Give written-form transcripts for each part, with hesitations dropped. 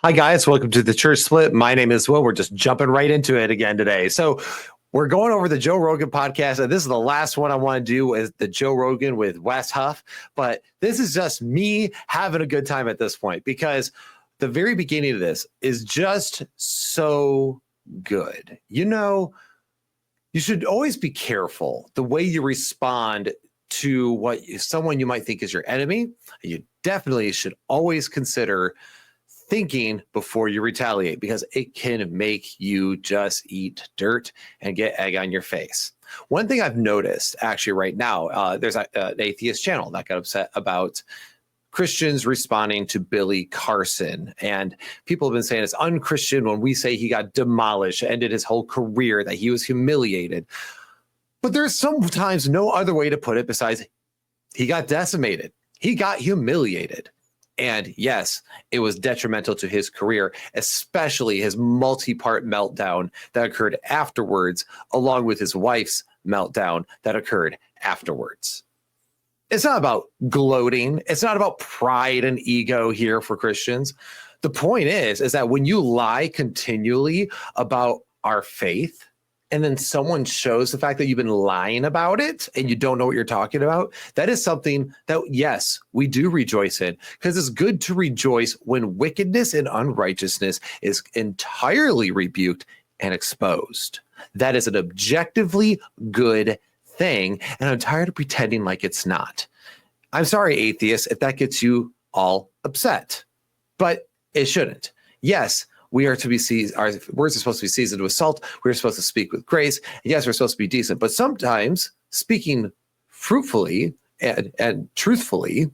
Hi, guys. Welcome to the Church Split. My name is Will. We're just jumping right into it again today. So we're going over the Joe Rogan podcast, and this is the last one I want to do is the Joe Rogan with Wes Huff. But this is just me having a good time at this point because the very beginning of this is just so good. You know, you should always be careful the way you respond to what someone you might think is your enemy. You definitely should always consider thinking before you retaliate, because it can make you just eat dirt and get egg on your face. One thing I've noticed actually right now, there's an atheist channel that got upset about Christians responding to Billy Carson. And people have been saying it's unchristian when we say he got demolished, ended his whole career, that he was humiliated. But there's sometimes no other way to put it besides he got decimated. He got humiliated. And yes, it was detrimental to his career, especially his multi-part meltdown that occurred afterwards, along with his wife's meltdown that occurred afterwards. It's not about gloating. It's not about pride and ego here for Christians. The point is that when you lie continually about our faith, and then someone shows the fact that you've been lying about it and you don't know what you're talking about, that is something that, yes, we do rejoice in, because it's good to rejoice when wickedness and unrighteousness is entirely rebuked and exposed. That is an objectively good thing, and I'm tired of pretending like it's not. I'm sorry, atheists, if that gets you all upset, but it shouldn't. Yes, we are to be seasoned, our words are supposed to be seasoned with salt. We're supposed to speak with grace. Yes, we're supposed to be decent, but sometimes speaking fruitfully and truthfully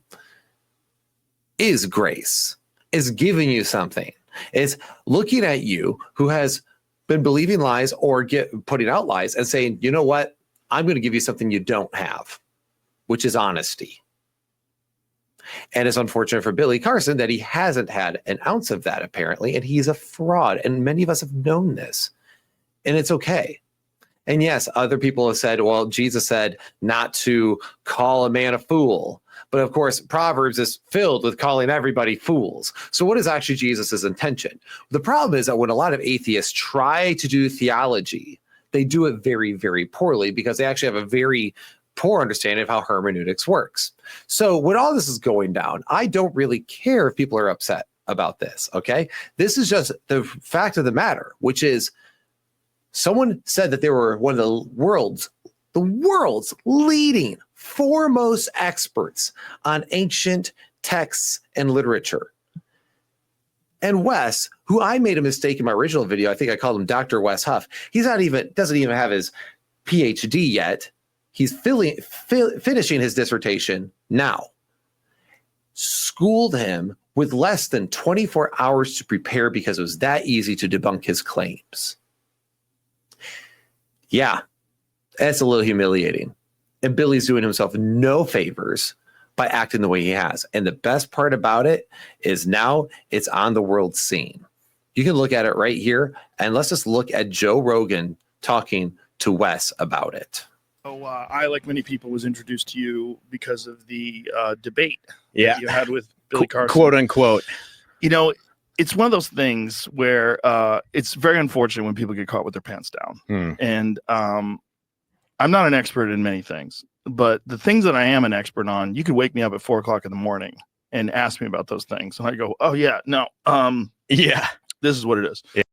is grace, is giving you something. It's looking at you who has been believing lies or putting out lies and saying, you know what? I'm going to give you something you don't have, which is honesty. And it's unfortunate for Billy Carson that he hasn't had an ounce of that, apparently, and he's a fraud. And many of us have known this, and it's okay. And yes, other people have said, well, Jesus said not to call a man a fool. But of course, Proverbs is filled with calling everybody fools. So what is actually Jesus's intention? The problem is that when a lot of atheists try to do theology, they do it very, very poorly, because they actually have a very poor understanding of how hermeneutics works. So when all this is going down, I don't really care if people are upset about this, okay? This is just the fact of the matter, which is someone said that they were one of the world's leading, foremost experts on ancient texts and literature. And Wes, who I made a mistake in my original video, I think I called him Dr. Wes Huff. Doesn't even have his PhD yet. He's finishing his dissertation now. Schooled him with less than 24 hours to prepare because it was that easy to debunk his claims. Yeah, that's a little humiliating. And Billy's doing himself no favors by acting the way he has. And the best part about it is now it's on the world scene. You can look at it right here, and let's just look at Joe Rogan talking to Wes about it. So I, like many people, was introduced to you because of the debate that you had with Billy Carson. Quote unquote. You know, it's one of those things where it's very unfortunate when people get caught with their pants down. And I'm not an expert in many things, but the things that I am an expert on, you could wake me up at 4 o'clock in the morning and ask me about those things. And I go, oh, yeah, no. Yeah, this is what it is. Yeah.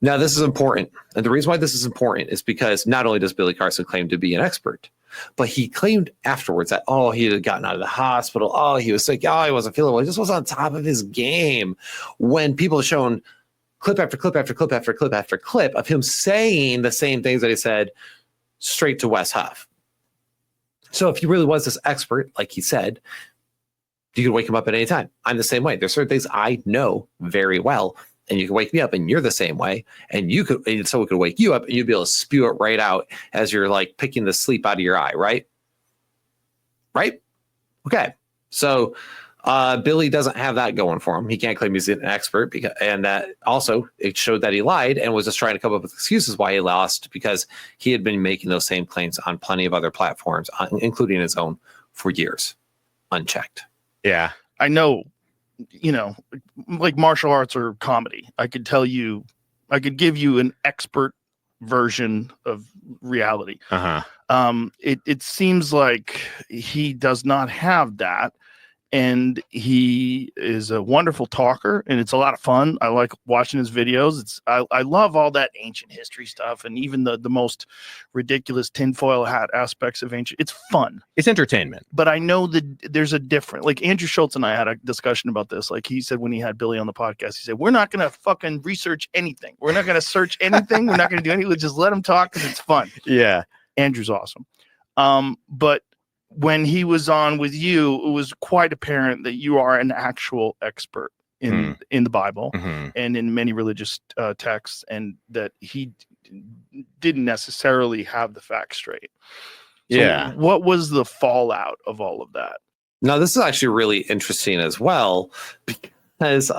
Now, this is important. And the reason why this is important is because not only does Billy Carson claim to be an expert, but he claimed afterwards that, oh, he had gotten out of the hospital. Oh, he was sick. Oh, he wasn't feeling well. He just was on top of his game. When people have shown clip after clip after clip after clip after clip of him saying the same things that he said straight to Wes Huff. So if he really was this expert, like he said, you could wake him up at any time. I'm the same way. There's certain things I know very well, and you can wake me up and you're the same way. And someone could wake you up and you'd be able to spew it right out as you're like picking the sleep out of your eye, right? Right? Okay. So Billy doesn't have that going for him. He can't claim he's an expert, and that also it showed that he lied and was just trying to come up with excuses why he lost, because he had been making those same claims on plenty of other platforms, including his own, for years, unchecked. Yeah, I know like martial arts or comedy. I could give you an expert version of reality. It seems like he does not have that. And he is a wonderful talker, and it's a lot of fun. I like watching his videos. I love all that ancient history stuff, and even the most ridiculous tinfoil hat aspects of ancient. It's fun. It's entertainment. But I know that there's a different. Like Andrew Schultz and I had a discussion about this. Like he said when he had Billy on the podcast, he said we're not gonna fucking research anything. We're not gonna search anything. We're not gonna do anything. We'll just let him talk because it's fun. Yeah, Andrew's awesome. But when he was on with you, it was quite apparent that you are an actual expert in the Bible and in many religious texts, and that he didn't necessarily have the facts straight. So what was the fallout of all of that? Now, this is actually really interesting as well, because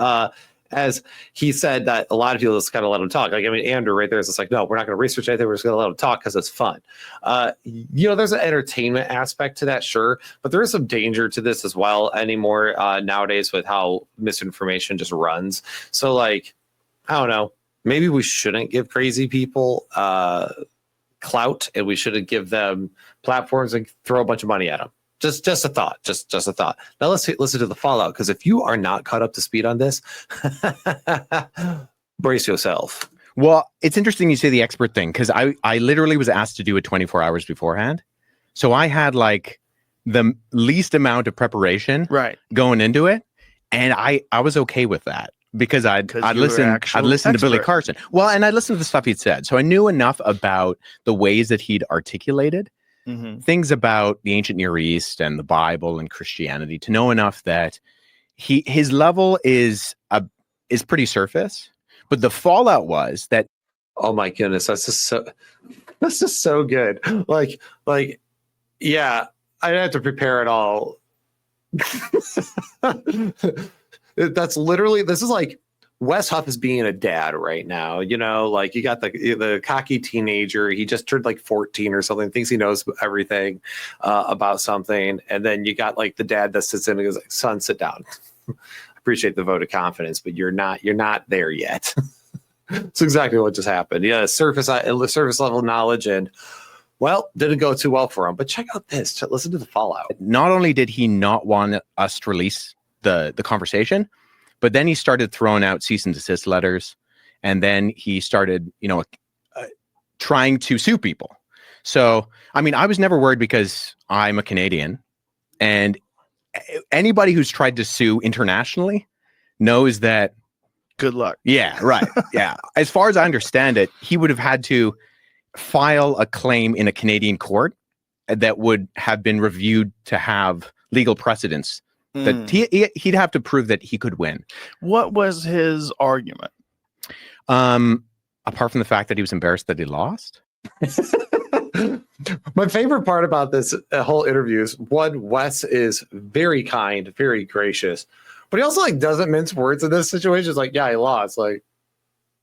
as he said that a lot of people just kind of let him talk. Like, I mean, Andrew right there is just like, no, we're not going to research anything. We're just going to let him talk because it's fun. There's an entertainment aspect to that, sure, but there is some danger to this as well anymore nowadays with how misinformation just runs. So, like, I don't know, maybe we shouldn't give crazy people clout, and we shouldn't give them platforms and throw a bunch of money at them. Just a thought. Just a thought. Now let's listen to the fallout, because if you are not caught up to speed on this, brace yourself. Well, it's interesting you say the expert thing, because I literally was asked to do it 24 hours beforehand. So I had like the least amount of preparation going into it. And I was okay with that because I'd listened to Billy Carson. Well, and I listened to the stuff he'd said. So I knew enough about the ways that he'd articulated things about the ancient Near East and the Bible and Christianity to know enough that his level is pretty surface. But the fallout was that, oh my goodness, that's just so good. Like, yeah, I didn't have to prepare at all. That's literally, this is like Wes Huff is being a dad right now. Like you got the cocky teenager. He just turned like 14 or something, thinks he knows everything about something. And then you got like the dad that sits in and goes like, son, sit down. Appreciate the vote of confidence, but you're not there yet. That's exactly what just happened. Yeah, surface level knowledge, and well, didn't go too well for him. But check out this. Listen to the fallout. Not only did he not want us to release the conversation, but then he started throwing out cease and desist letters, and then he started, trying to sue people. So, I mean, I was never worried because I'm a Canadian, and anybody who's tried to sue internationally knows that. Good luck. Yeah, right. Yeah. As far as I understand it, he would have had to file a claim in a Canadian court that would have been reviewed to have legal precedence. That he'd have to prove that he could win. What was his argument? Apart from the fact that he was embarrassed that he lost. My favorite part about this whole interview is, one, Wes is very kind, very gracious, but he also like doesn't mince words in this situation. It's like, yeah, he lost. Like,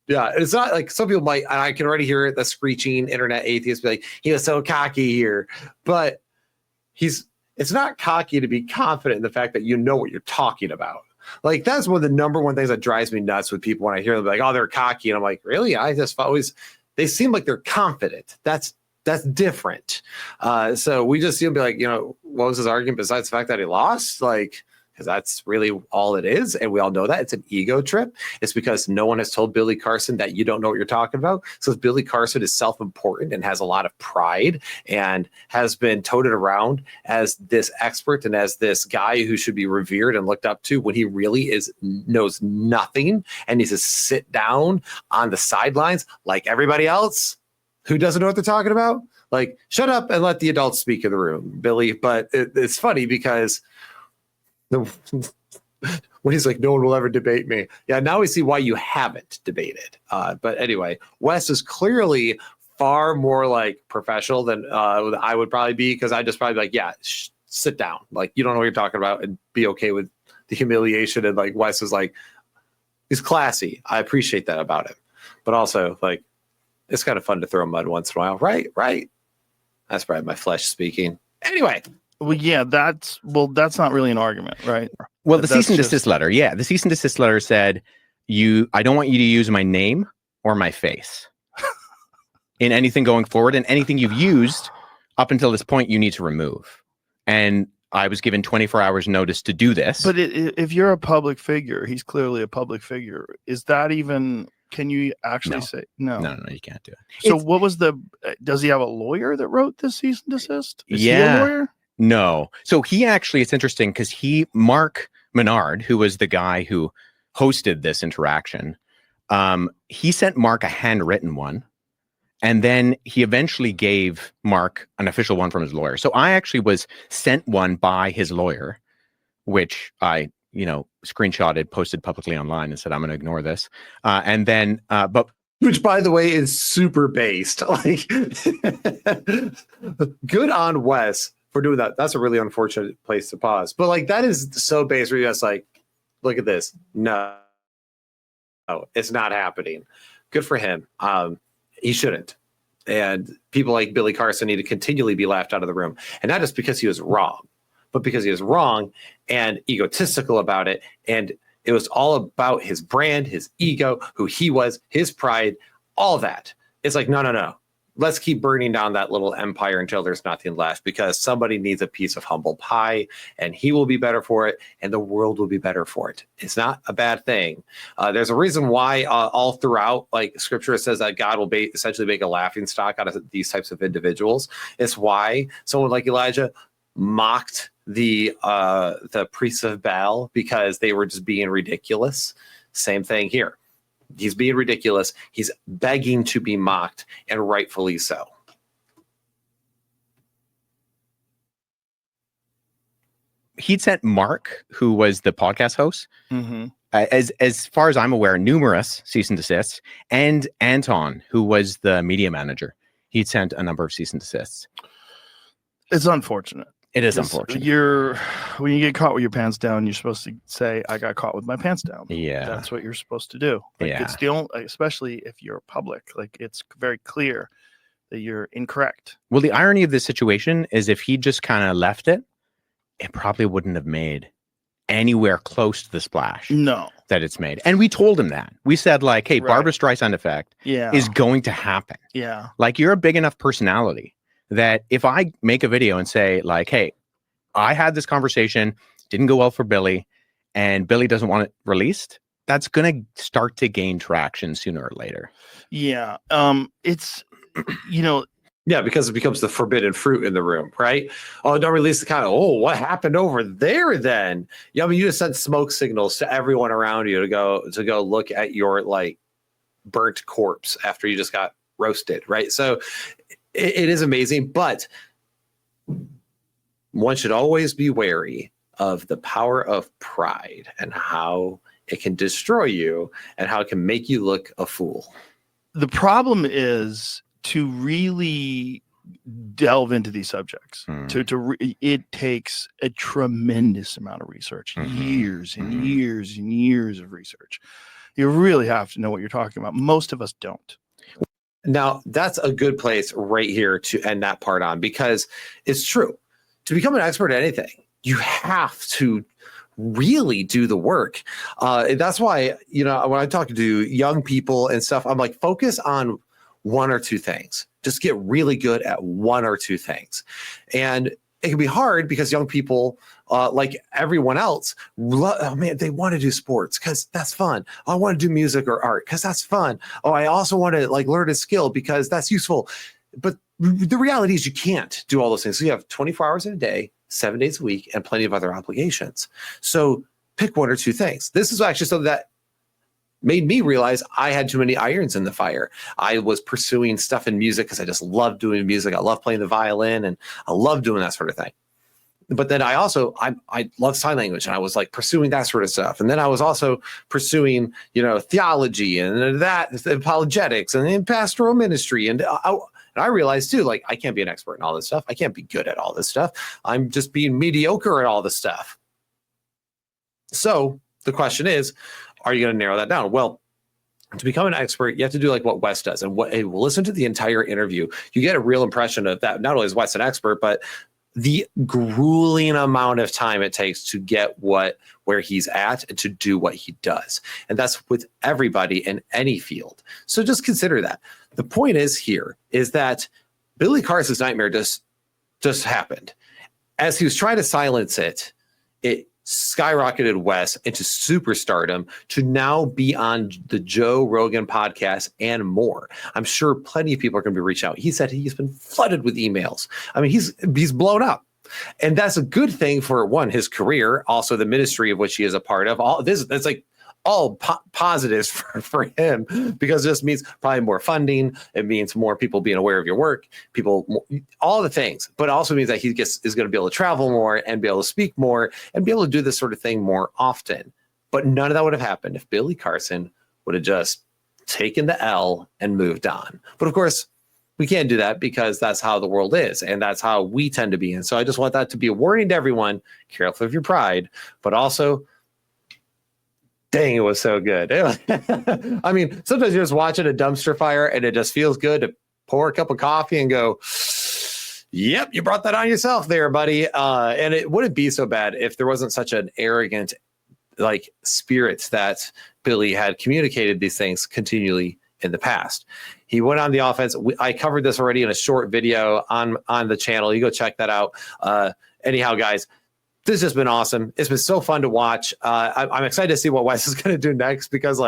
yeah, it's not like some people might, and I can already hear it, the screeching internet atheist be like, he was so cocky here, but it's not cocky to be confident in the fact that you know what you're talking about. Like, that's one of the number one things that drives me nuts with people when I hear them like, oh, they're cocky. And I'm like, really? I just always, they seem like they're confident. That's different. So we just see him be like, what was his argument besides the fact that he lost? Like, because that's really all it is. And we all know that it's an ego trip. It's because no one has told Billy Carson that you don't know what you're talking about. So Billy Carson is self-important and has a lot of pride and has been toted around as this expert and as this guy who should be revered and looked up to, when he really knows nothing and needs to sit down on the sidelines like everybody else who doesn't know what they're talking about. Like, shut up and let the adults speak in the room, Billy. But it's funny because when he's like, no one will ever debate me. Yeah, now we see why you haven't debated. But anyway, Wes is clearly far more like professional than I would probably be, because I just probably be like, yeah, sit down. Like, you don't know what you're talking about, and be okay with the humiliation. And like, Wes is like, he's classy. I appreciate that about him. But also, like, it's kind of fun to throw mud once in a while. Right. That's probably my flesh speaking. Anyway. Well, yeah, that's not really an argument, right? Well, the cease and desist letter. Yeah. The cease and desist letter said, I don't want you to use my name or my face in anything going forward, and anything you've used up until this point, you need to remove. And I was given 24 hours notice to do this. But if you're a public figure, he's clearly a public figure. Is that even, can you actually say no? No, you can't do it. So what was does he have a lawyer that wrote this cease and desist? Is he a lawyer? No. So he actually, it's interesting because Mark Menard, who was the guy who hosted this interaction, he sent Mark a handwritten one. And then he eventually gave Mark an official one from his lawyer. So I actually was sent one by his lawyer, which I, screenshotted, posted publicly online and said, I'm going to ignore this. And then, which, by the way, is super based. Like, good on Wes for doing that. That's a really unfortunate place to pause. But like, that is so based where you're just like, look at this. No, it's not happening. Good for him. He shouldn't. And people like Billy Carson need to continually be laughed out of the room. And not just because he was wrong, but because he was wrong and egotistical about it. And it was all about his brand, his ego, who he was, his pride, all that. It's like, no. Let's keep burning down that little empire until there's nothing left, because somebody needs a piece of humble pie, and he will be better for it, and the world will be better for it. It's not a bad thing. There's a reason why all throughout, like, scripture says that God will essentially make a laughing stock out of these types of individuals. It's why someone like Elijah mocked the priests of Baal, because they were just being ridiculous. Same thing here. He's being ridiculous. He's begging to be mocked, and rightfully so. He'd sent Mark, who was the podcast host, as far as I'm aware, numerous cease and desists, and Anton, who was the media manager. He'd sent a number of cease and desists. It's unfortunate. It is unfortunate. When you get caught with your pants down, you're supposed to say, I got caught with my pants down. Yeah. That's what you're supposed to do. Like, it's the only, especially if you're public, like, it's very clear that you're incorrect. Well, the irony of this situation is if he just kind of left it, it probably wouldn't have made anywhere close to the splash that it's made. And we told him that. We said, like, hey, Barbra Streisand effect is going to happen. Yeah. Like, you're a big enough personality that if I make a video and say, like, hey, I had this conversation, didn't go well for Billy, and Billy doesn't want it released, that's going to start to gain traction sooner or later. Yeah. It's, Yeah, because it becomes the forbidden fruit in the room, right? Oh, don't release the content. Oh, what happened over there then? Yeah, I mean, you just sent smoke signals to everyone around you to go look at your, like, burnt corpse after you just got roasted, right? So it is amazing, but one should always be wary of the power of pride and how it can destroy you and how it can make you look a fool. The problem is to really delve into these subjects. It takes a tremendous amount of research, years and years and years of research. You really have to know what you're talking about. Most of us don't. Now, that's a good place right here to end that part on, because it's true. To become an expert at anything, you have to really do the work. That's why, when I talk to young people and stuff, I'm like, focus on one or two things. Just get really good at one or two things. And it can be hard because young people, like everyone else, they want to do sports because that's fun. I want to do music or art because that's fun. Oh, I also want to, like, learn a skill because that's useful. But the reality is you can't do all those things. So you have 24 hours in a day, 7 days a week, and plenty of other obligations. So pick one or two things. This is actually something that made me realize I had too many irons in the fire. I was pursuing stuff in music because I just love doing music. I love playing the violin, and I love doing that sort of thing. But then I love sign language, and I was, like, pursuing that sort of stuff. And then I was also pursuing, theology and that, apologetics, and then pastoral ministry. And I realized too, like, I can't be an expert in all this stuff. I can't be good at all this stuff. I'm just being mediocre at all this stuff. So the question is, are you going to narrow that down? Well, to become an expert, you have to do like what Wes does, and we'll listen to the entire interview. You get a real impression of that. Not only is Wes an expert, but the grueling amount of time it takes to get where he's at and to do what he does. And that's with everybody in any field. So just consider that. The point is that Billy Carson's nightmare just happened. As he was trying to silence it, it skyrocketed Wes into superstardom to now be on the Joe Rogan podcast and more. I'm sure plenty of people are going to be reaching out. He said he's been flooded with emails. I mean, he's blown up. And that's a good thing for, one, his career, also the ministry of which he is a part of. All this, it's like all positives for him, because this means probably more funding. It means more people being aware of your work, all the things, but also means that he is going to be able to travel more and be able to speak more and be able to do this sort of thing more often. But none of that would have happened if Billy Carson would have just taken the L and moved on. But of course, we can't do that because that's how the world is and that's how we tend to be. And so I just want that to be a warning to everyone. Careful of your pride, but also, dang, it was so good. I mean, sometimes you're just watching a dumpster fire and it just feels good to pour a cup of coffee and go, yep, you brought that on yourself there, buddy. And it wouldn't be so bad if there wasn't such an arrogant spirit that Billy had communicated these things continually in the past. He went on the offense. I covered this already in a short video on the channel. You go check that out. Anyhow, guys, this has been awesome. It's been so fun to watch. I'm excited to see what Wes is going to do next, because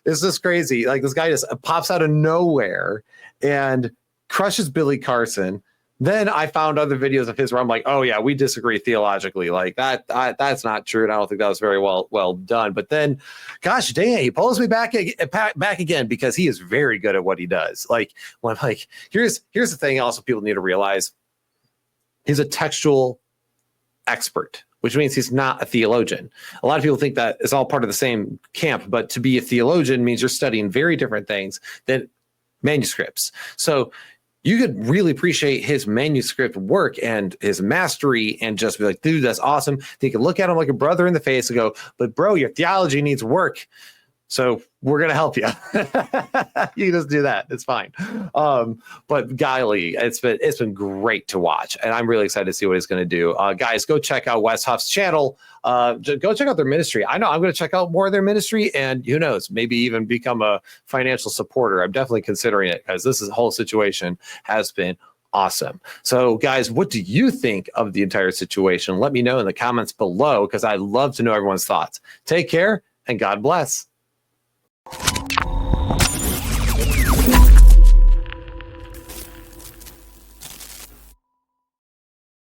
it's just crazy. This guy just pops out of nowhere and crushes Billy Carson. Then I found other videos of his where I'm like, oh yeah, we disagree theologically. That's not true. And I don't think that was very well done. But then, gosh dang, he pulls me back again, because he is very good at what he does. When I'm like, here's the thing also people need to realize. He's a textual expert, which means he's not a theologian. A lot of people think that it's all part of the same camp, but to be a theologian means you're studying very different things than manuscripts. So you could really appreciate his manuscript work and his mastery and just be like, dude, that's awesome. You can look at him like a brother in the face and go, but bro, your theology needs work. So we're going to help you. You can just do that. It's fine. But golly, it's been great to watch. And I'm really excited to see what he's going to do. Guys, go check out Wes Huff's channel. Go check out their ministry. I know I'm going to check out more of their ministry, and who knows, maybe even become a financial supporter. I'm definitely considering it, because this whole situation has been awesome. So guys, what do you think of the entire situation? Let me know in the comments below, because I'd love to know everyone's thoughts. Take care and God bless.